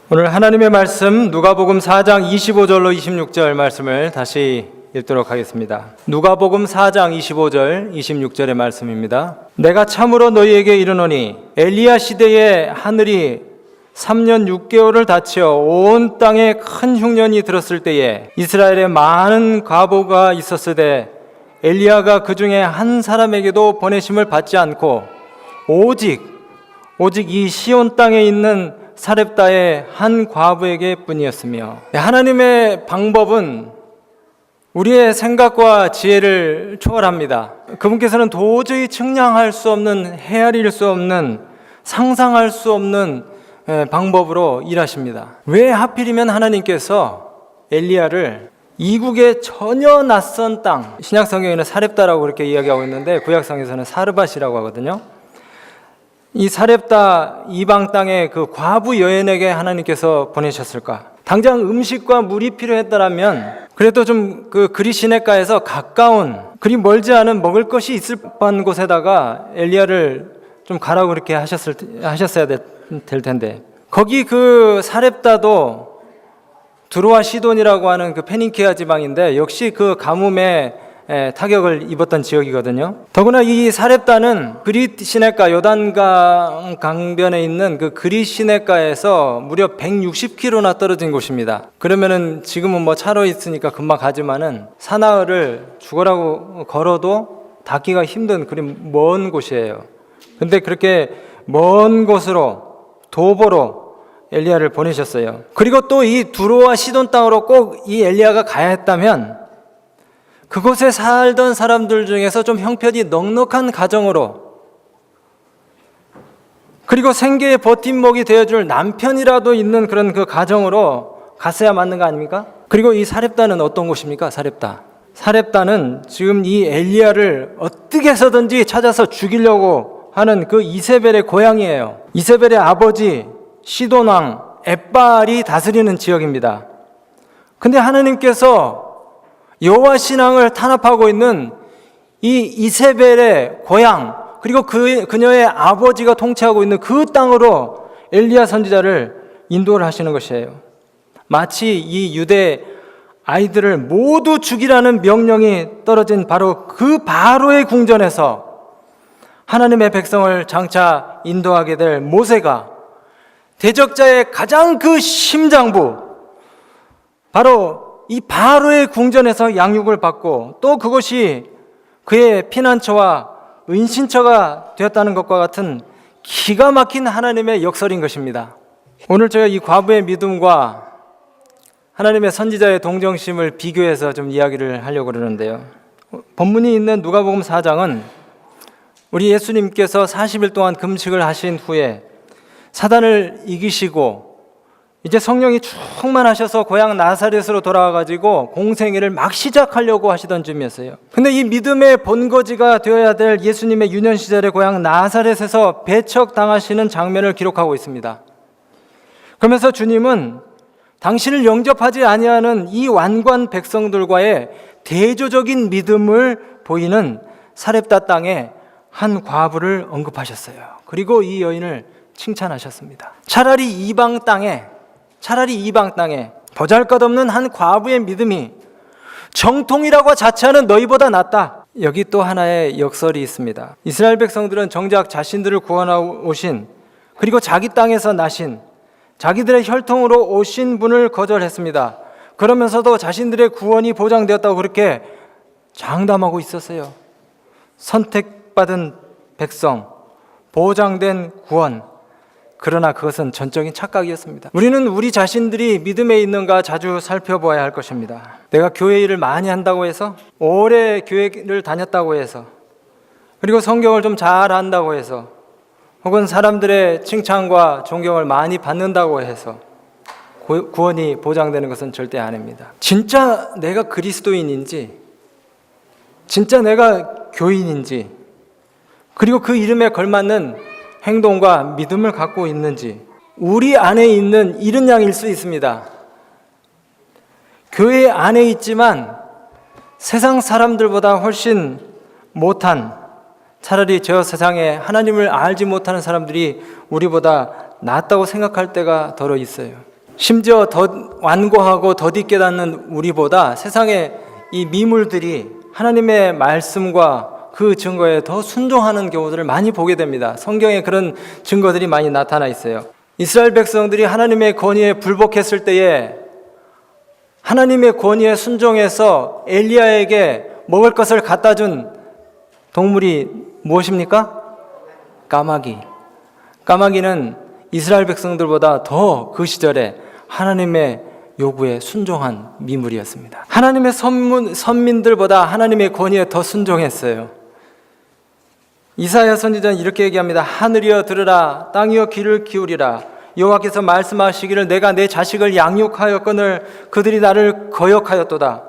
오늘 하나님의 말씀 누가복음 4장 25절로 26절 말씀을 다시 읽도록 하겠습니다. 누가복음 4장 25절 26절의 말씀입니다. 내가 참으로 너희에게 이르노니 엘리야 시대에 하늘이 3년 6개월을 닫혀 온 땅에 큰 흉년이 들었을 때에 이스라엘에 많은 과부가 있었으되 엘리야가 그 중에 한 사람에게도 보내심을 받지 않고 오직 이 시온 땅에 있는 사렙다의 한 과부에게 뿐이었으며, 하나님의 방법은 우리의 생각과 지혜를 초월합니다. 그분께서는 도저히 측량할 수 없는, 헤아릴 수 없는, 상상할 수 없는 방법으로 일하십니다. 왜 하필이면 하나님께서 엘리야를 이국의 전혀 낯선 땅, 신약성경에는 사렙다라고 그렇게 이야기하고 있는데 구약성에서는 사르밧이라고 하거든요. 이 사렙다 이방 땅의 그 과부 여인에게 하나님께서 보내셨을까? 당장 음식과 물이 필요했다면 그래도 좀 그 그리 시내가에서 가까운, 그리 멀지 않은 먹을 것이 있을 법한 곳에다가 엘리야를 좀 가라고 그렇게 하셨어야 될 텐데, 거기 그 사렙다도 두로와 시돈이라고 하는 그 페니키아 지방인데 역시 그 가뭄에 타격을 입었던 지역이거든요. 더구나 이 사렙다는 그릿 시내가, 요단강 강변에 있는 그 그릿 시내가에서 무려 160km나 떨어진 곳입니다. 그러면은 지금은 뭐 차로 있으니까 금방 가지만은 사나흘을 죽어라고 걸어도 닿기가 힘든 그리 먼 곳이에요. 근데 그렇게 먼 곳으로 도보로 엘리야를 보내셨어요. 그리고 또 이 두로와 시돈 땅으로 꼭 이 엘리야가 가야 했다면 그곳에 살던 사람들 중에서 좀 형편이 넉넉한 가정으로, 그리고 생계의 버팀목이 되어줄 남편이라도 있는 그런 그 가정으로 갔어야 맞는 거 아닙니까? 그리고 이 사렙다는 어떤 곳입니까? 사렙다는 지금 이 엘리야를 어떻게 해서든지 찾아서 죽이려고 하는 그 이세벨의 고향이에요. 이세벨의 아버지 시돈 왕 엣발이 다스리는 지역입니다. 근데 하나님께서 여호와 신앙을 탄압하고 있는 이 이세벨의 고향, 그리고 그녀의 아버지가 통치하고 있는 그 땅으로 엘리야 선지자를 인도를 하시는 것이에요. 마치 이 유대 아이들을 모두 죽이라는 명령이 떨어진 바로 그 바로의 궁전에서 하나님의 백성을 장차 인도하게 될 모세가 대적자의 가장 그 심장부, 바로 이 바로의 궁전에서 양육을 받고 또 그것이 그의 피난처와 은신처가 되었다는 것과 같은 기가 막힌 하나님의 역설인 것입니다. 오늘 제가 이 과부의 믿음과 하나님의 선지자의 동정심을 비교해서 좀 이야기를 하려고 그러는데요. 본문이 있는 누가복음 4장은 우리 예수님께서 40일 동안 금식을 하신 후에 사단을 이기시고 이제 성령이 충만하셔서 고향 나사렛으로 돌아와가지고 공생애를 막 시작하려고 하시던 즈음이었어요. 근데 이 믿음의 본거지가 되어야 될 예수님의 유년 시절의 고향 나사렛에서 배척당하시는 장면을 기록하고 있습니다. 그러면서 주님은 당신을 영접하지 아니하는 이 완관 백성들과의 대조적인 믿음을 보이는 사렙다 땅에 한 과부를 언급하셨어요. 그리고 이 여인을 칭찬하셨습니다. 차라리 이방 땅에 보잘것없는 한 과부의 믿음이 정통이라고 자처하는 너희보다 낫다. 여기 또 하나의 역설이 있습니다. 이스라엘 백성들은 정작 자신들을 구원하고 오신, 그리고 자기 땅에서 나신, 자기들의 혈통으로 오신 분을 거절했습니다. 그러면서도 자신들의 구원이 보장되었다고 그렇게 장담하고 있었어요. 선택받은 백성, 보장된 구원, 그러나 그것은 전적인 착각이었습니다. 우리는 우리 자신들이 믿음에 있는가 자주 살펴보아야 할 것입니다. 내가 교회 일을 많이 한다고 해서, 오래 교회를 다녔다고 해서, 그리고 성경을 좀 잘 안다고 해서, 혹은 사람들의 칭찬과 존경을 많이 받는다고 해서 구원이 보장되는 것은 절대 아닙니다. 진짜 내가 그리스도인인지, 진짜 내가 교인인지, 그리고 그 이름에 걸맞는 행동과 믿음을 갖고 있는지, 우리 안에 있는 이른 양일 수 있습니다. 교회 안에 있지만 세상 사람들보다 훨씬 못한, 차라리 저 세상에 하나님을 알지 못하는 사람들이 우리보다 낫다고 생각할 때가 더러 있어요. 심지어 더 완고하고 더디 깨닫는 우리보다 세상에 이 미물들이 하나님의 말씀과 그 증거에 더 순종하는 경우들을 많이 보게 됩니다. 성경에 그런 증거들이 많이 나타나 있어요. 이스라엘 백성들이 하나님의 권위에 불복했을 때에 하나님의 권위에 순종해서 엘리야에게 먹을 것을 갖다 준 동물이 무엇입니까? 까마귀. 까마귀는 이스라엘 백성들보다 더 그 시절에 하나님의 요구에 순종한 미물이었습니다. 하나님의 선민들보다 하나님의 권위에 더 순종했어요. 이사야 선지자는 이렇게 얘기합니다. 하늘이여 들으라, 땅이여 귀를 기울이라. 여호와께서 말씀하시기를 내가 내 자식을 양육하였거늘 그들이 나를 거역하였도다.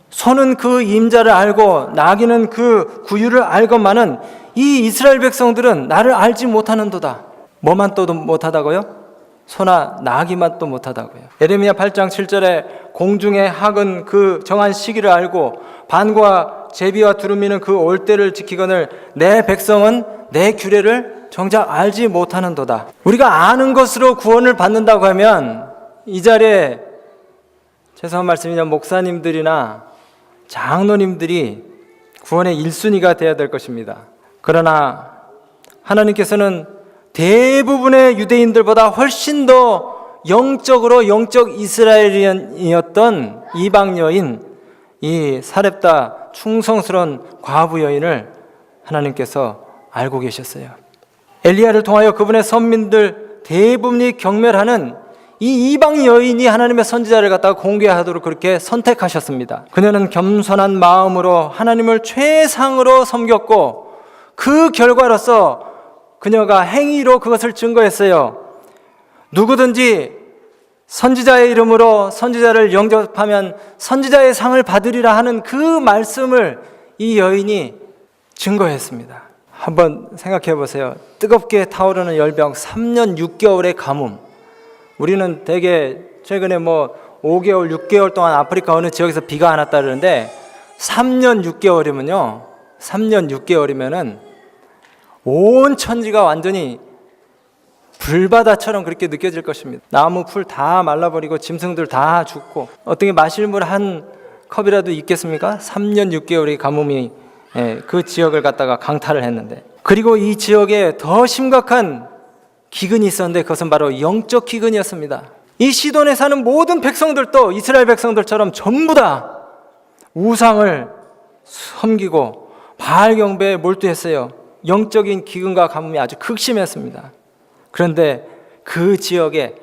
소는 그 임자를 알고 나귀는 그 구유를 알건만은 이 이스라엘 백성들은 나를 알지 못하는도다. 뭐만 또 못하다고요? 소나 나귀만 또 못하다고요. 예레미야 8장 7절에 공중의 학은 그 정한 시기를 알고 반과 제비와 두루미는 그 올 때를 지키거늘 내 백성은 내 규례를 정작 알지 못하는도다. 우리가 아는 것으로 구원을 받는다고 하면 이 자리에 죄송한 말씀이지만 목사님들이나 장로님들이 구원의 1순위가 되어야 될 것입니다. 그러나 하나님께서는 대부분의 유대인들보다 훨씬 더 영적 이스라엘이었던 이방 여인, 이 사렙다 충성스러운 과부 여인을 하나님께서 알고 계셨어요. 엘리야를 통하여 그분의 선민들 대부분이 경멸하는 이 이방 여인이 하나님의 선지자를 갖다가 공개하도록 그렇게 선택하셨습니다. 그녀는 겸손한 마음으로 하나님을 최상으로 섬겼고 그 결과로서 그녀가 행위로 그것을 증거했어요. 누구든지 선지자의 이름으로 선지자를 영접하면 선지자의 상을 받으리라 하는 그 말씀을 이 여인이 증거했습니다. 한번 생각해 보세요. 뜨겁게 타오르는 열병, 3년 6개월의 가뭄. 우리는 대개 최근에 5개월, 6개월 동안 아프리카 어느 지역에서 비가 안 왔다 그러는데 3년 6개월이면은 온 천지가 완전히 불바다처럼 그렇게 느껴질 것입니다. 나무 풀 다 말라버리고 짐승들 다 죽고 어떻게 마실 물 한 컵이라도 있겠습니까? 3년 6개월의 가뭄이 그 지역을 갖다가 강타를 했는데, 그리고 이 지역에 더 심각한 기근이 있었는데 그것은 바로 영적 기근이었습니다. 이 시돈에 사는 모든 백성들도 이스라엘 백성들처럼 전부 다 우상을 섬기고 바알 경배에 몰두했어요. 영적인 기근과 가뭄이 아주 극심했습니다. 그런데 그 지역에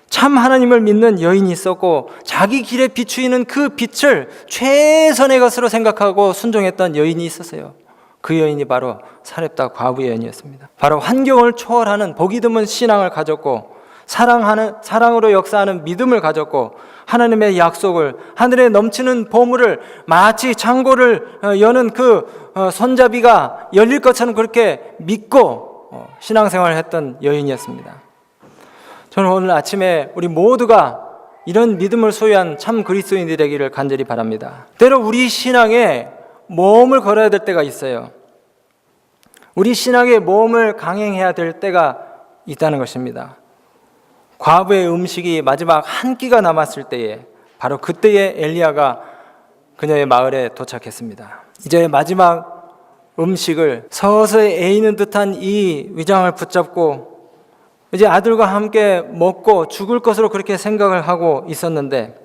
참 하나님을 믿는 여인이 있었고 자기 길에 비추이는 그 빛을 최선의 것으로 생각하고 순종했던 여인이 있었어요. 그 여인이 바로 사렙다 과부 여인이었습니다. 바로 환경을 초월하는 보기 드문 신앙을 가졌고 사랑으로 역사하는 믿음을 가졌고 하나님의 약속을, 하늘에 넘치는 보물을 마치 창고를 여는 그 손잡이가 열릴 것처럼 그렇게 믿고 신앙생활을 했던 여인이었습니다. 저는 오늘 아침에 우리 모두가 이런 믿음을 소유한 참 그리스도인이 되기를 간절히 바랍니다. 때로 우리 신앙에 모험을 걸어야 될 때가 있어요. 우리 신앙의 모험을 강행해야 될 때가 있다는 것입니다. 과부의 음식이 마지막 한 끼가 남았을 때에 바로 그때에 엘리야가 그녀의 마을에 도착했습니다. 이제 마지막 음식을 서서히 애이는 듯한 이 위장을 붙잡고 이제 아들과 함께 먹고 죽을 것으로 그렇게 생각을 하고 있었는데,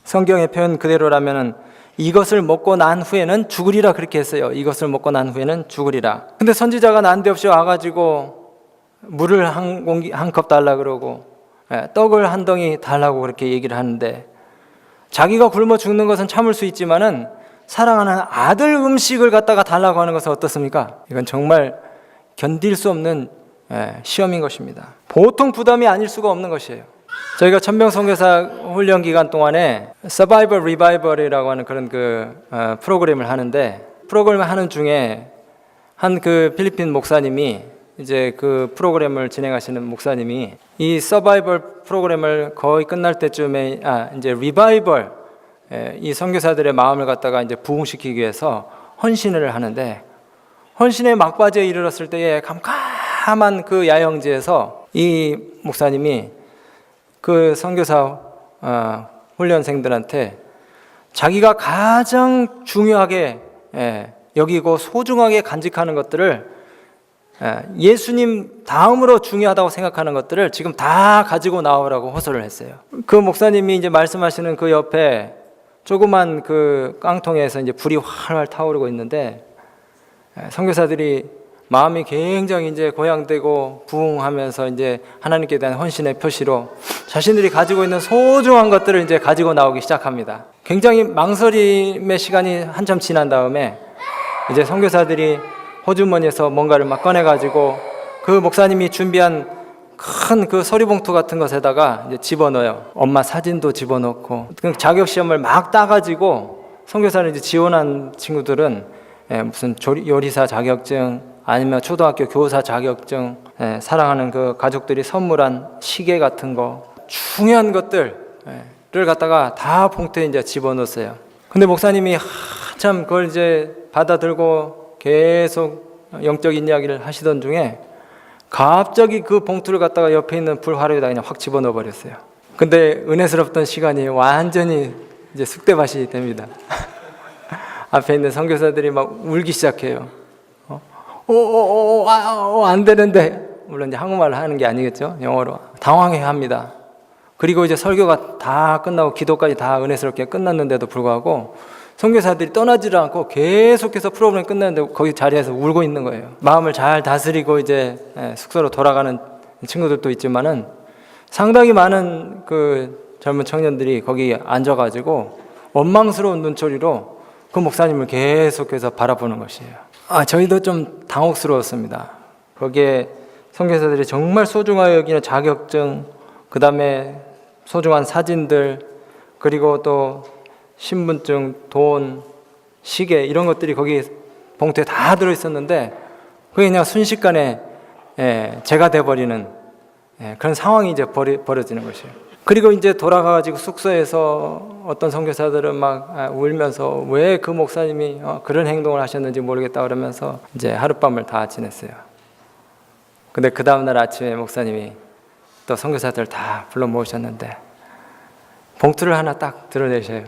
성경의 표현 그대로라면은 이것을 먹고 난 후에는 죽으리라 그렇게 했어요. 이것을 먹고 난 후에는 죽으리라. 근데 선지자가 난데없이 와가지고 물을 한 컵 달라 그러고 떡을 한 덩이 달라고 그렇게 얘기를 하는데, 자기가 굶어 죽는 것은 참을 수 있지만은 사랑하는 아들 음식을 갖다가 달라고 하는 것은 어떻습니까? 이건 정말 견딜 수 없는 시험인 것입니다. 보통 부담이 아닐 수가 없는 것이에요. 저희가 천병선교사 훈련 기간 동안에 Survival Revival이라고 하는 그런 프로그램을 하는데, 프로그램을 하는 중에 한 그 필리핀 목사님이 이제 그 프로그램을 진행하시는 목사님이 이 서바이벌 프로그램을 거의 끝날 때쯤에 이제 리바이벌, 이 선교사들의 마음을 갖다가 이제 부흥시키기 위해서 헌신을 하는데, 헌신의 막바지에 이르렀을 때에 캄캄한 그 야영지에서 이 목사님이 그 선교사 훈련생들한테 자기가 가장 중요하게 여기고 소중하게 간직하는 것들을 예수님 다음으로 중요하다고 생각하는 것들을 지금 다 가지고 나오라고 호소를 했어요. 그 목사님이 이제 말씀하시는 그 옆에 조그만 그 깡통에서 이제 불이 활활 타오르고 있는데 선교사들이 마음이 굉장히 이제 고양되고 부흥하면서 이제 하나님께 대한 헌신의 표시로 자신들이 가지고 있는 소중한 것들을 이제 가지고 나오기 시작합니다. 굉장히 망설임의 시간이 한참 지난 다음에 이제 선교사들이 호주머니에서 뭔가를 막 꺼내가지고 그 목사님이 준비한 큰 그 서류봉투 같은 것에다가 이제 집어넣어요. 엄마 사진도 집어넣고 자격 시험을 막 따가지고 선교사를 이제 지원한 친구들은 무슨 요리사 자격증 아니면 초등학교 교사 자격증, 사랑하는 그 가족들이 선물한 시계 같은 거 중요한 것들을 갖다가 다 봉투에 이제 집어넣었어요. 근데 목사님이 한참 그걸 이제 받아들고 계속 영적인 이야기를 하시던 중에 갑자기 그 봉투를 갖다가 옆에 있는 불화로에다 그냥 확 집어넣어 버렸어요. 근데 은혜스럽던 시간이 완전히 이제 쑥대밭이 됩니다. 앞에 있는 선교사들이 막 울기 시작해요. 안 되는데, 물론 이제 한국말로 하는 게 아니겠죠. 영어로 당황해야 합니다. 그리고 이제 설교가 다 끝나고 기도까지 다 은혜스럽게 끝났는데도 불구하고 선교사들이 떠나지를 않고 계속해서 프로그램이 끝났는데 거기 자리에서 울고 있는 거예요. 마음을 잘 다스리고 이제 숙소로 돌아가는 친구들도 있지만은 상당히 많은 그 젊은 청년들이 거기 앉아가지고 원망스러운 눈초리로 그 목사님을 계속해서 바라보는 것이에요. 저희도 좀 당혹스러웠습니다. 거기에 선교사들이 정말 소중하게 여기는 자격증, 그 다음에 소중한 사진들, 그리고 또 신분증, 돈, 시계 이런 것들이 거기 봉투에 다 들어있었는데 그게 그냥 순식간에 제가 돼버리는 그런 상황이 이제 벌어지는 것이에요. 그리고 이제 돌아가가지고 숙소에서 어떤 선교사들은 막 울면서 왜 그 목사님이 그런 행동을 하셨는지 모르겠다 그러면서 이제 하룻밤을 다 지냈어요. 근데 그 다음날 아침에 목사님이 또 선교사들 다 불러 모으셨는데 봉투를 하나 딱 드러내셔요.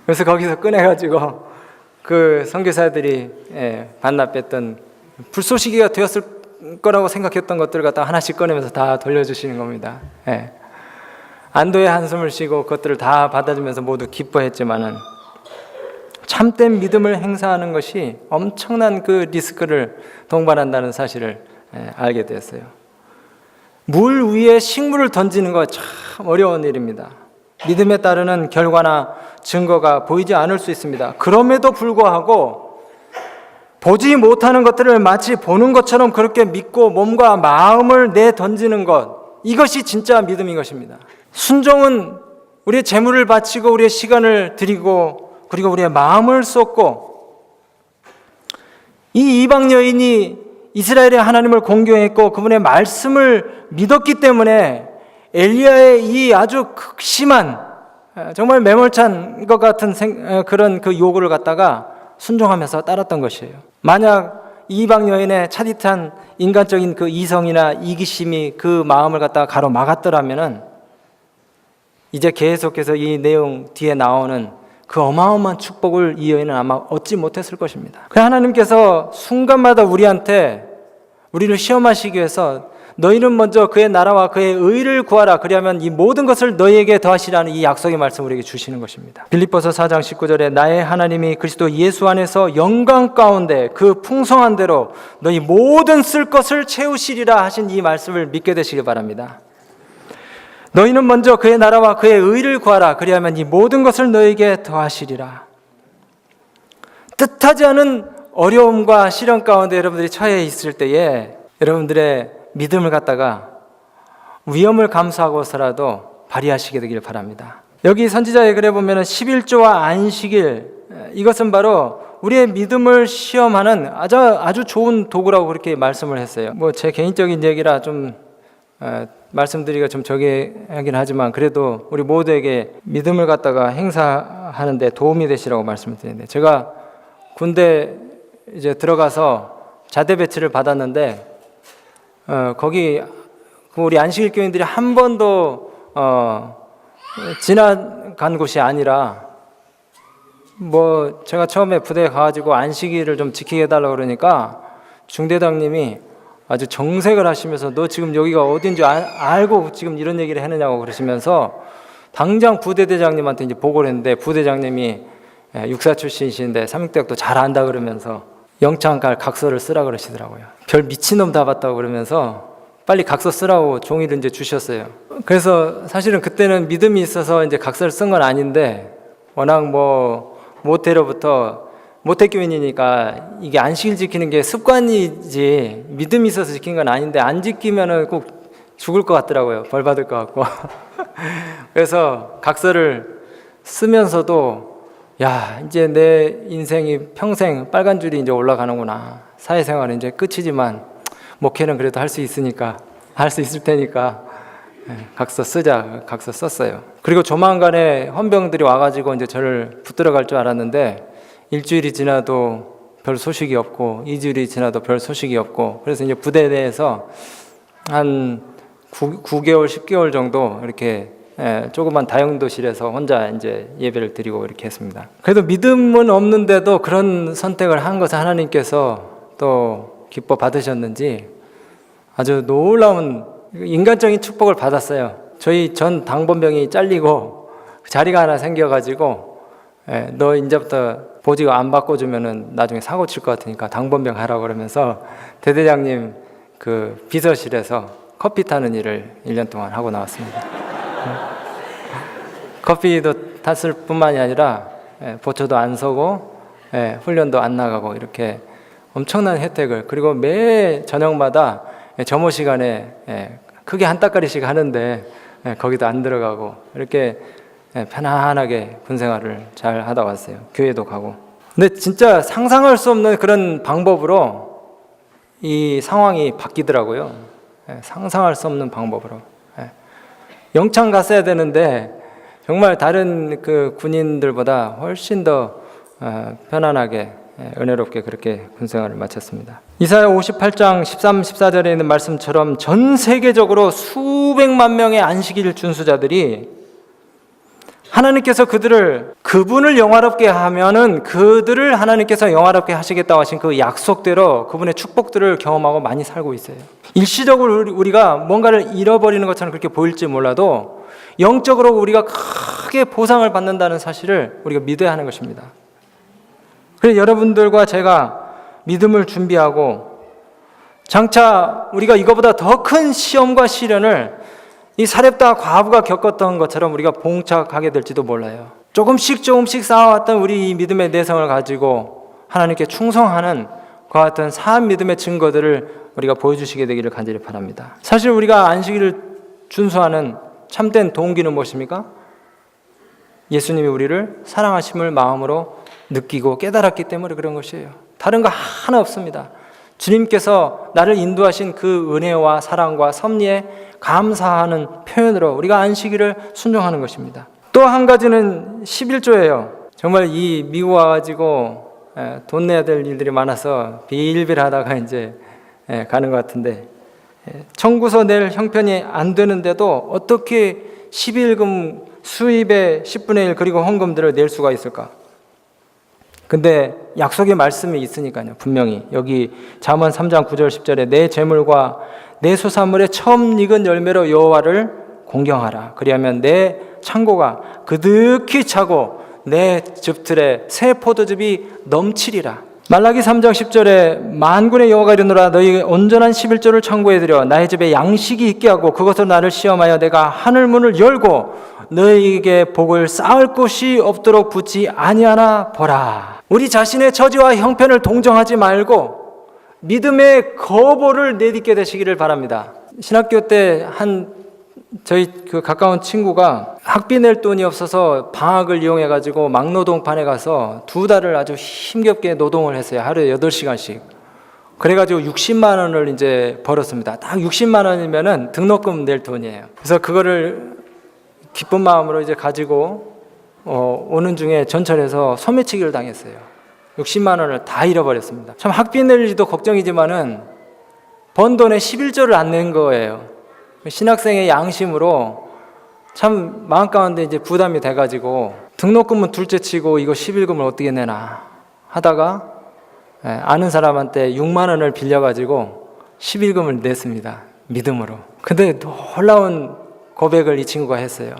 그래서 거기서 꺼내가지고 그 선교사들이 반납했던 불쏘시개가 되었을 거라고 생각했던 것들을 갖다 하나씩 꺼내면서 다 돌려주시는 겁니다. 안도의 한숨을 쉬고 그것들을 다 받아주면서 모두 기뻐했지만은 참된 믿음을 행사하는 것이 엄청난 그 리스크를 동반한다는 사실을 알게 되었어요. 물 위에 식물을 던지는 거 참 어려운 일입니다. 믿음에 따르는 결과나 증거가 보이지 않을 수 있습니다. 그럼에도 불구하고 보지 못하는 것들을 마치 보는 것처럼 그렇게 믿고 몸과 마음을 내 던지는 것, 이것이 진짜 믿음인 것입니다. 순종은 우리의 재물을 바치고 우리의 시간을 드리고 그리고 우리의 마음을 쏟고, 이 이방 여인이 이스라엘의 하나님을 공경했고 그분의 말씀을 믿었기 때문에 엘리야의 이 아주 극심한 정말 매몰찬 것 같은 그런 그 요구를 갖다가 순종하면서 따랐던 것이에요. 만약 이방 여인의 차디찬 인간적인 그 이성이나 이기심이 그 마음을 갖다가 가로막았더라면은 이제 계속해서 이 내용 뒤에 나오는 그 어마어마한 축복을 이 여인은 아마 얻지 못했을 것입니다. 그 하나님께서 순간마다 우리를 시험하시기 위해서 너희는 먼저 그의 나라와 그의 의를 구하라, 그리하면 이 모든 것을 너희에게 더하시라는 이 약속의 말씀을 우리에게 주시는 것입니다. 빌립보서 4장 19절에 나의 하나님이 그리스도 예수 안에서 영광 가운데 그 풍성한 대로 너희 모든 쓸 것을 채우시리라 하신 이 말씀을 믿게 되시길 바랍니다. 너희는 먼저 그의 나라와 그의 의를 구하라, 그리하면 이 모든 것을 너희에게 더하시리라. 뜻하지 않은 어려움과 시련 가운데 여러분들이 처해 있을 때에 여러분들의 믿음을 갖다가 위험을 감수하고서라도 발휘하시게 되길 바랍니다. 여기 선지자의 글에 보면 11조와 안식일, 이것은 바로 우리의 믿음을 시험하는 아주 좋은 도구라고 그렇게 말씀을 했어요. 제 개인적인 얘기라 좀 말씀드리기가 좀 저기하긴 하지만 그래도 우리 모두에게 믿음을 갖다가 행사하는 데 도움이 되시라고 말씀을 드리는데, 제가 군대 이제 들어가서 자대 배치를 받았는데 거기 우리 안식일 교인들이 한 번도 지나간 곳이 아니라 제가 처음에 부대에 가가지고 안식일을 좀 지키게 해달라고 그러니까 중대장님이 아주 정색을 하시면서 너 지금 여기가 어딘지 알고 지금 이런 얘기를 했느냐고 그러시면서 당장 부대대장님한테 이제 보고를 했는데 부대장님이 육사 출신이신데 삼육대학도 잘 안다 그러면서 영창갈 각서를 쓰라 그러시더라고요. 별 미친놈 다 봤다고 그러면서 빨리 각서 쓰라고 종이를 이제 주셨어요. 그래서 사실은 그때는 믿음이 있어서 이제 각서를 쓴 건 아닌데 워낙 모태로부터 모태교인이니까 이게 안식일 지키는 게 습관이지 믿음이 있어서 지킨 건 아닌데 안 지키면은 꼭 죽을 것 같더라고요. 벌 받을 것 같고. 그래서 각서를 쓰면서도 야, 이제 내 인생이 평생 빨간 줄이 이제 올라가는구나. 사회생활은 이제 끝이지만 목회는 그래도 할 수 있으니까 할 수 있을 테니까 각서 쓰자. 각서 썼어요. 그리고 조만간에 헌병들이 와가지고 이제 저를 붙들어 갈 줄 알았는데 일주일이 지나도 별 소식이 없고 2주일이 지나도 별 소식이 없고 그래서 이제 부대 내에서 한 9개월, 10개월 정도 이렇게 조그만 다용도실에서 혼자 이제 예배를 드리고 이렇게 했습니다. 그래도 믿음은 없는데도 그런 선택을 한 것을 하나님께서 또 기뻐 받으셨는지 아주 놀라운 인간적인 축복을 받았어요. 저희 전 당번병이 잘리고 자리가 하나 생겨가지고 너 이제부터 보직 안 바꿔주면은 나중에 사고 칠 것 같으니까 당번병 하라고 그러면서 대대장님 그 비서실에서 커피 타는 일을 1년 동안 하고 나왔습니다. 커피도 탔을 뿐만이 아니라 보초도 안 서고 훈련도 안 나가고 이렇게 엄청난 혜택을 그리고 매 저녁마다 점호 시간에 크게 한 따까리씩 하는데 거기도 안 들어가고 이렇게 편안하게 군생활을 잘 하다 왔어요. 교회도 가고. 근데 진짜 상상할 수 없는 그런 방법으로 이 상황이 바뀌더라고요. 상상할 수 없는 방법으로. 영창 갔어야 되는데 정말 다른 그 군인들보다 훨씬 더 편안하게 은혜롭게 그렇게 군생활을 마쳤습니다. 이사야 58장 13, 14절에 있는 말씀처럼 전 세계적으로 수백만 명의 안식일 준수자들이 하나님께서 그분을 영화롭게 하면은 그들을 하나님께서 영화롭게 하시겠다고 하신 그 약속대로 그분의 축복들을 경험하고 많이 살고 있어요. 일시적으로 우리가 뭔가를 잃어버리는 것처럼 그렇게 보일지 몰라도 영적으로 우리가 크게 보상을 받는다는 사실을 우리가 믿어야 하는 것입니다. 그래서 여러분들과 제가 믿음을 준비하고 장차 우리가 이거보다 더 큰 시험과 시련을 이 사렙다 과부가 겪었던 것처럼 우리가 봉착하게 될지도 몰라요. 조금씩 쌓아왔던 우리 이 믿음의 내성을 가지고 하나님께 충성하는 그와 같은 사한 믿음의 증거들을 우리가 보여주시게 되기를 간절히 바랍니다. 사실 우리가 안식일을 준수하는 참된 동기는 무엇입니까? 예수님이 우리를 사랑하심을 마음으로 느끼고 깨달았기 때문에 그런 것이에요. 다른 거 하나 없습니다. 주님께서 나를 인도하신 그 은혜와 사랑과 섭리에 감사하는 표현으로 우리가 안식일을 순종하는 것입니다. 또 한 가지는 11조예요. 정말 이 미국 와가지고 돈 내야 될 일들이 많아서 빌빌하다가 이제 가는 것 같은데 청구서 낼 형편이 안 되는데도 어떻게 11금 수입의 10분의 1 그리고 헌금들을 낼 수가 있을까? 근데 약속의 말씀이 있으니까요. 분명히 여기 잠언 3장 9절 10절에 내 재물과 내 소산물의 처음 익은 열매로 여호와를 공경하라. 그리하면 내 창고가 그득히 차고 내 즙틀에 새 포도즙이 넘치리라. 말라기 3장 10절에 만군의 여호와가 이르노라 너희 온전한 11조를 창고에 들여 나의 집에 양식이 있게 하고 그것으로 나를 시험하여 내가 하늘 문을 열고 너희에게 복을 쌓을 곳이 없도록 붙지 아니하나 보라. 우리 자신의 처지와 형편을 동정하지 말고 믿음의 거보를 내딛게 되시기를 바랍니다. 신학교 때 저희 그 가까운 친구가 학비 낼 돈이 없어서 방학을 이용해 가지고 막노동판에 가서 2달을 아주 힘겹게 노동을 했어요. 하루에 8시간씩. 그래 가지고 60만 원을 이제 벌었습니다. 딱 60만 원이면은 등록금 낼 돈이에요. 그래서 그거를 기쁜 마음으로 이제 가지고 오는 중에 전철에서 소매치기를 당했어요. 60만 원을 다 잃어버렸습니다. 참 학비 낼지도 걱정이지만은 번 돈의 11조를 안 낸 거예요. 신학생의 양심으로 참 마음 가운데 이제 부담이 돼가지고 등록금은 둘째치고 이거 11금을 어떻게 내나 하다가 아는 사람한테 6만 원을 빌려가지고 11금을 냈습니다. 믿음으로. 근데 놀라운 고백을 이 친구가 했어요.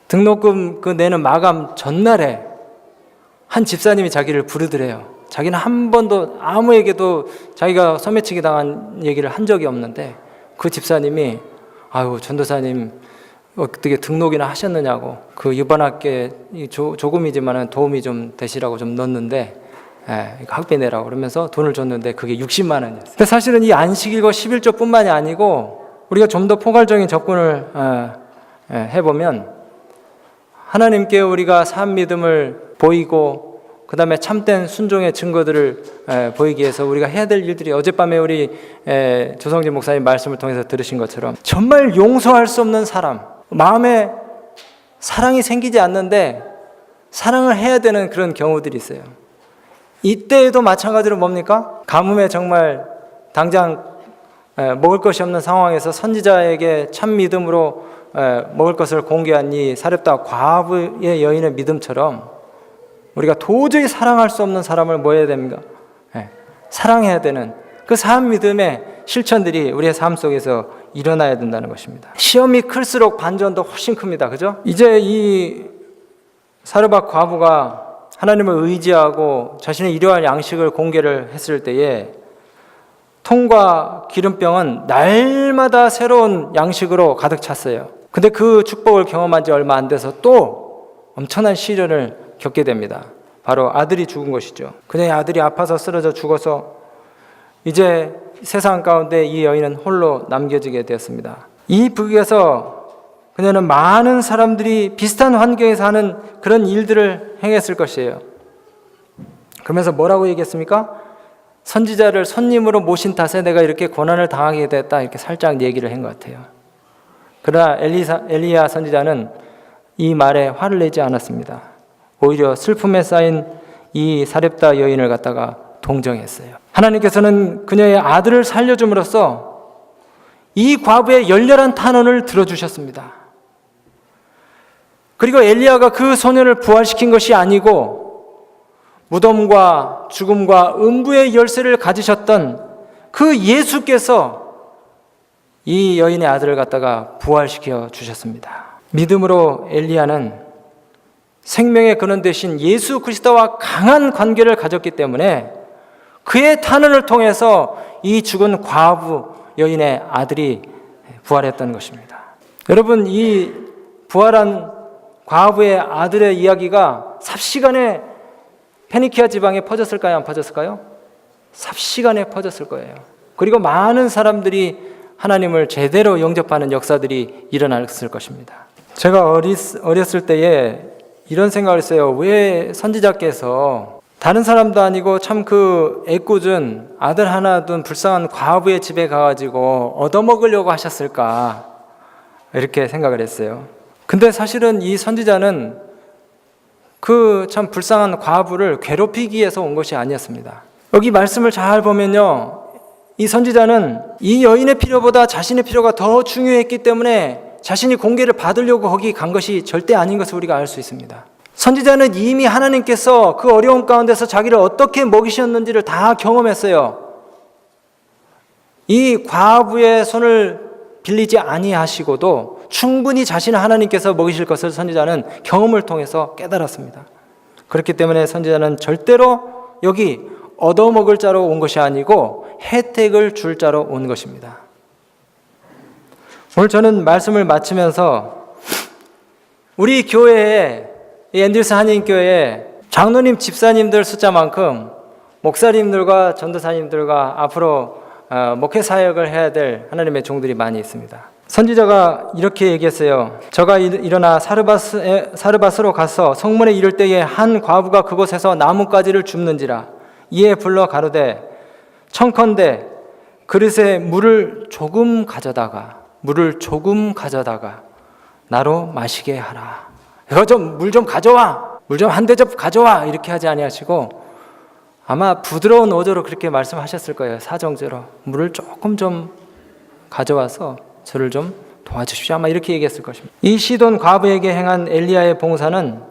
등록금 그 내는 마감 전날에 한 집사님이 자기를 부르더래요. 자기는 한 번도 아무에게도 자기가 소매치기 당한 얘기를 한 적이 없는데 그 집사님이 아유 전도사님 어떻게 등록이나 하셨느냐고 그 이번 학기에 조금이지만 도움이 좀 되시라고 좀 넣었는데 학비 내라고 그러면서 돈을 줬는데 그게 60만 원이었어요. 근데 사실은 이 안식일과 11조뿐만이 아니고 우리가 좀 더 포괄적인 접근을 해보면 하나님께 우리가 산 믿음을 보이고 그 다음에 참된 순종의 증거들을 보이기 위해서 우리가 해야 될 일들이 어젯밤에 우리 조성진 목사님 말씀을 통해서 들으신 것처럼 정말 용서할 수 없는 사람, 마음에 사랑이 생기지 않는데 사랑을 해야 되는 그런 경우들이 있어요. 이때에도 마찬가지로 뭡니까? 가뭄에 정말 당장 먹을 것이 없는 상황에서 선지자에게 참 믿음으로 먹을 것을 공개한 이 사렙다 과부의 여인의 믿음처럼 우리가 도저히 사랑할 수 없는 사람을 뭐 해야 됩니까? 사랑해야 되는 그 산 믿음의 실천들이 우리의 삶 속에서 일어나야 된다는 것입니다. 시험이 클수록 반전도 훨씬 큽니다. 그죠? 이제 이 사르밧 과부가 하나님을 의지하고 자신의 일용할 양식을 공개를 했을 때에 통과 기름병은 날마다 새로운 양식으로 가득 찼어요. 근데 그 축복을 경험한 지 얼마 안 돼서 또 엄청난 시련을 겪게 됩니다. 바로 아들이 죽은 것이죠. 그녀의 아들이 아파서 쓰러져 죽어서 이제 세상 가운데 이 여인은 홀로 남겨지게 되었습니다. 이 부귀에서 그녀는 많은 사람들이 비슷한 환경에서 하는 그런 일들을 행했을 것이에요. 그러면서 뭐라고 얘기했습니까? 선지자를 손님으로 모신 탓에 내가 이렇게 고난을 당하게 됐다 이렇게 살짝 얘기를 한 것 같아요. 그러나 엘리야 선지자는 이 말에 화를 내지 않았습니다. 오히려 슬픔에 쌓인 이 사렙다 여인을 갖다가 동정했어요. 하나님께서는 그녀의 아들을 살려줌으로써 이 과부의 열렬한 탄원을 들어주셨습니다. 그리고 엘리야가 그 소년을 부활시킨 것이 아니고 무덤과 죽음과 음부의 열쇠를 가지셨던 그 예수께서 이 여인의 아들을 갖다가 부활시켜 주셨습니다. 믿음으로 엘리야는 생명의 근원 되신 예수 그리스도와 강한 관계를 가졌기 때문에 그의 탄원을 통해서 이 죽은 과부 여인의 아들이 부활했던 것입니다. 여러분, 이 부활한 과부의 아들의 이야기가 삽시간에 페니키아 지방에 퍼졌을까요? 안 퍼졌을까요? 삽시간에 퍼졌을 거예요. 그리고 많은 사람들이 하나님을 제대로 영접하는 역사들이 일어났을 것입니다. 제가 어렸을 때에 이런 생각을 했어요. 왜 선지자께서 다른 사람도 아니고 참 그 애꿎은 아들 하나 둔 불쌍한 과부의 집에 가가지고 얻어먹으려고 하셨을까 이렇게 생각을 했어요. 근데 사실은 이 선지자는 그 참 불쌍한 과부를 괴롭히기 위해서 온 것이 아니었습니다. 여기 말씀을 잘 보면요, 이 선지자는 이 여인의 필요보다 자신의 필요가 더 중요했기 때문에 자신이 공개를 받으려고 거기 간 것이 절대 아닌 것을 우리가 알 수 있습니다. 선지자는 이미 하나님께서 그 어려운 가운데서 자기를 어떻게 먹이셨는지를 다 경험했어요. 이 과부의 손을 빌리지 아니하시고도 충분히 자신을 하나님께서 먹이실 것을 선지자는 경험을 통해서 깨달았습니다. 그렇기 때문에 선지자는 절대로 여기 얻어먹을 자로 온 것이 아니고 혜택을 줄 자로 온 것입니다. 오늘 저는 말씀을 마치면서 우리 교회에, 이 앤드루스 한인교회에 장로님, 집사님들 숫자만큼 목사님들과 전도사님들과 앞으로 목회 사역을 해야 될 하나님의 종들이 많이 있습니다. 선지자가 이렇게 얘기했어요. 저가 일어나 사르밧으로 가서 성문에 이를 때에 한 과부가 그곳에서 나뭇가지를 줍는지라. 이에 불러 가로되 청컨대 그릇에 물을 조금 가져다가 나로 마시게 하라. 물 좀 가져와. 물 좀 한 대접 가져와. 이렇게 하지 아니하시고 아마 부드러운 어조로 그렇게 말씀하셨을 거예요. 사정제로 물을 조금 좀 가져와서 저를 좀 도와주십시오. 아마 이렇게 얘기했을 것입니다. 이 시돈 과부에게 행한 엘리야의 봉사는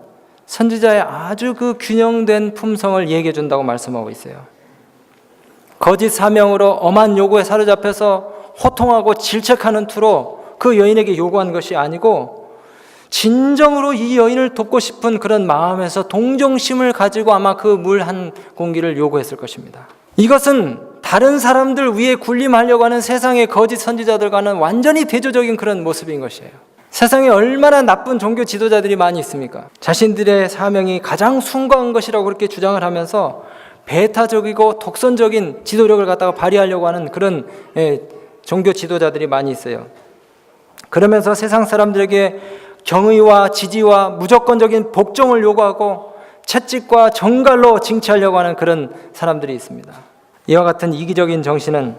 선지자의 아주 그 균형된 품성을 얘기해 준다고 말씀하고 있어요. 거짓 사명으로 엄한 요구에 사로잡혀서 호통하고 질책하는 투로 그 여인에게 요구한 것이 아니고 진정으로 이 여인을 돕고 싶은 그런 마음에서 동정심을 가지고 아마 그 물 한 공기를 요구했을 것입니다. 이것은 다른 사람들 위에 군림하려고 하는 세상의 거짓 선지자들과는 완전히 대조적인 그런 모습인 것이에요. 세상에 얼마나 나쁜 종교 지도자들이 많이 있습니까? 자신들의 사명이 가장 숭고한 것이라고 그렇게 주장을 하면서 배타적이고 독선적인 지도력을 갖다가 발휘하려고 하는 그런 종교 지도자들이 많이 있어요. 그러면서 세상 사람들에게 경의와 지지와 무조건적인 복종을 요구하고 채찍과 정갈로 징치하려고 하는 그런 사람들이 있습니다. 이와 같은 이기적인 정신은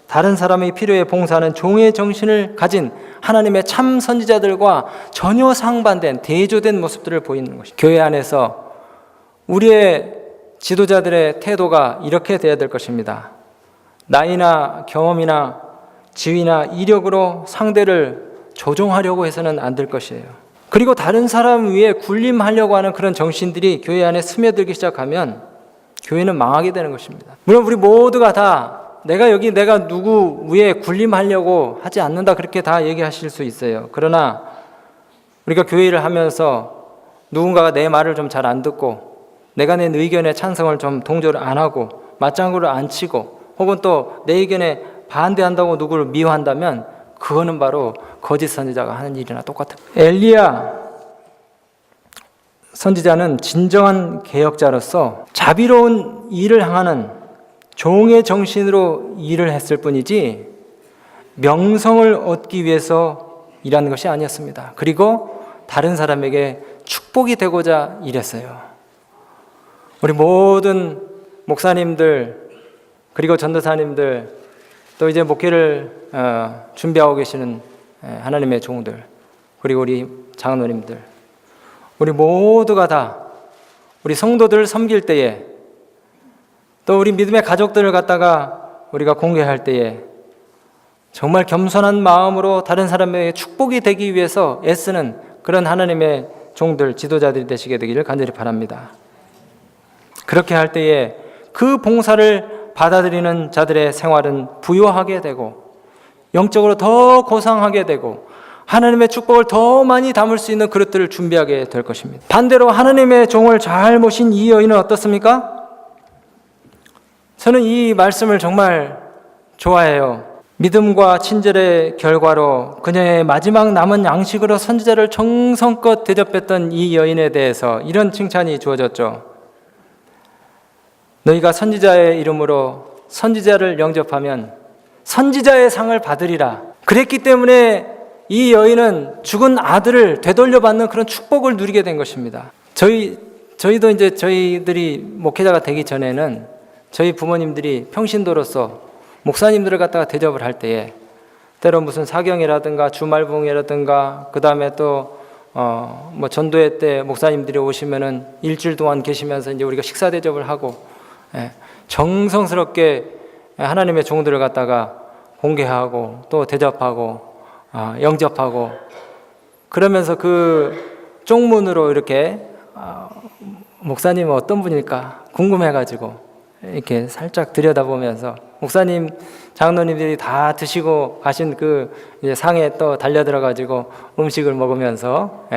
다른 사람의 필요에 봉사하는 종의 정신을 가진 하나님의 참 선지자들과 전혀 상반된 대조된 모습들을 보이는 것입니다. 교회 안에서 우리의 지도자들의 태도가 이렇게 돼야 될 것입니다. 나이나 경험이나 지위나 이력으로 상대를 조종하려고 해서는 안 될 것이에요. 그리고 다른 사람 위에 군림하려고 하는 그런 정신들이 교회 안에 스며들기 시작하면 교회는 망하게 되는 것입니다. 물론 우리 모두가 다 내가 누구 위에 군림하려고 하지 않는다 그렇게 다 얘기하실 수 있어요. 그러나 우리가 교회를 하면서 누군가가 내 말을 좀 잘 안 듣고 내가 낸 의견에 찬성을 좀 동조를 안 하고 맞장구를 안 치고 혹은 또 내 의견에 반대한다고 누구를 미워한다면 그거는 바로 거짓 선지자가 하는 일이나 똑같은 거예요. 엘리야 선지자는 진정한 개혁자로서 자비로운 일을 향하는 종의 정신으로 일을 했을 뿐이지 명성을 얻기 위해서 일하는 것이 아니었습니다. 그리고 다른 사람에게 축복이 되고자 일했어요. 우리 모든 목사님들 그리고 전도사님들 또 이제 목회를 준비하고 계시는 하나님의 종들 그리고 우리 장로님들 우리 모두가 다 우리 성도들을 섬길 때에 또 우리 믿음의 가족들을 갖다가 우리가 공개할 때에 정말 겸손한 마음으로 다른 사람에게 축복이 되기 위해서 애쓰는 그런 하나님의 종들, 지도자들이 되시게 되기를 간절히 바랍니다. 그렇게 할 때에 그 봉사를 받아들이는 자들의 생활은 부유하게 되고 영적으로 더 고상하게 되고 하나님의 축복을 더 많이 담을 수 있는 그릇들을 준비하게 될 것입니다. 반대로 하나님의 종을 잘 모신 이 여인은 어떻습니까? 저는 이 말씀을 정말 좋아해요. 믿음과 친절의 결과로 그녀의 마지막 남은 양식으로 선지자를 정성껏 대접했던 이 여인에 대해서 이런 칭찬이 주어졌죠. 너희가 선지자의 이름으로 선지자를 영접하면 선지자의 상을 받으리라. 그랬기 때문에 이 여인은 죽은 아들을 되돌려받는 그런 축복을 누리게 된 것입니다. 저희도 이제 저희들이 목회자가 되기 전에는 저희 부모님들이 평신도로서 목사님들을 갖다가 대접을 할 때에 때로 무슨 사경이라든가 주말봉이라든가 그 다음에 또 뭐 전도회 때 목사님들이 오시면은 일주일 동안 계시면서 이제 우리가 식사 대접을 하고 정성스럽게 하나님의 종들을 갖다가 공개하고 또 대접하고 영접하고 그러면서 그 쪽문으로 이렇게 목사님은 어떤 분일까 궁금해가지고 이렇게 살짝 들여다보면서 목사님, 장로님들이 다 드시고 가신 그 이제 상에 또 달려들어가지고 음식을 먹으면서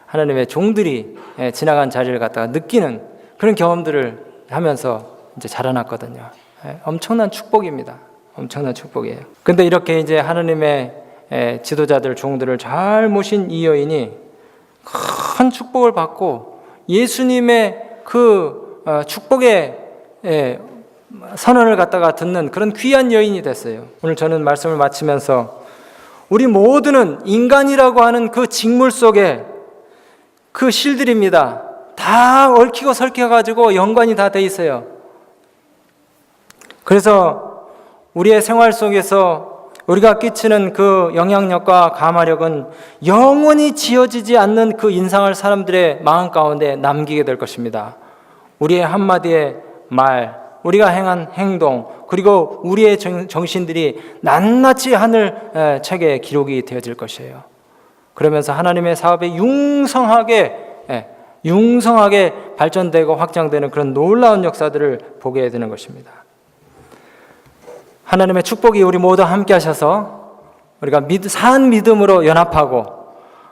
하나님의 종들이 지나간 자리를 갖다가 느끼는 그런 경험들을 하면서 이제 자라났거든요. 엄청난 축복입니다. 엄청난 축복이에요. 근데 이렇게 이제 하나님의 지도자들, 종들을 잘 모신 이 여인이 큰 축복을 받고 예수님의 그 축복의 선언을 갖다가 듣는 그런 귀한 여인이 됐어요. 오늘 저는 말씀을 마치면서 우리 모두는 인간이라고 하는 그 직물 속에 그 실들입니다. 다 얽히고 설켜가지고 연관이 다 돼 있어요. 그래서 우리의 생활 속에서 우리가 끼치는 그 영향력과 감화력은 영원히 지워지지 않는 그 인상을 사람들의 마음 가운데 남기게 될 것입니다. 우리의 한마디의 말, 우리가 행한 행동, 그리고 우리의 정신들이 낱낱이 하늘 책에 기록이 되어질 것이에요. 그러면서 하나님의 사업이 융성하게 발전되고 확장되는 그런 놀라운 역사들을 보게 되는 것입니다. 하나님의 축복이 우리 모두 함께 하셔서 우리가 산 믿음으로 연합하고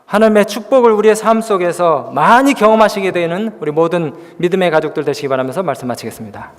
하나님의 축복을 우리의 삶 속에서 많이 경험하시게 되는 우리 모든 믿음의 가족들 되시기 바라면서 말씀 마치겠습니다.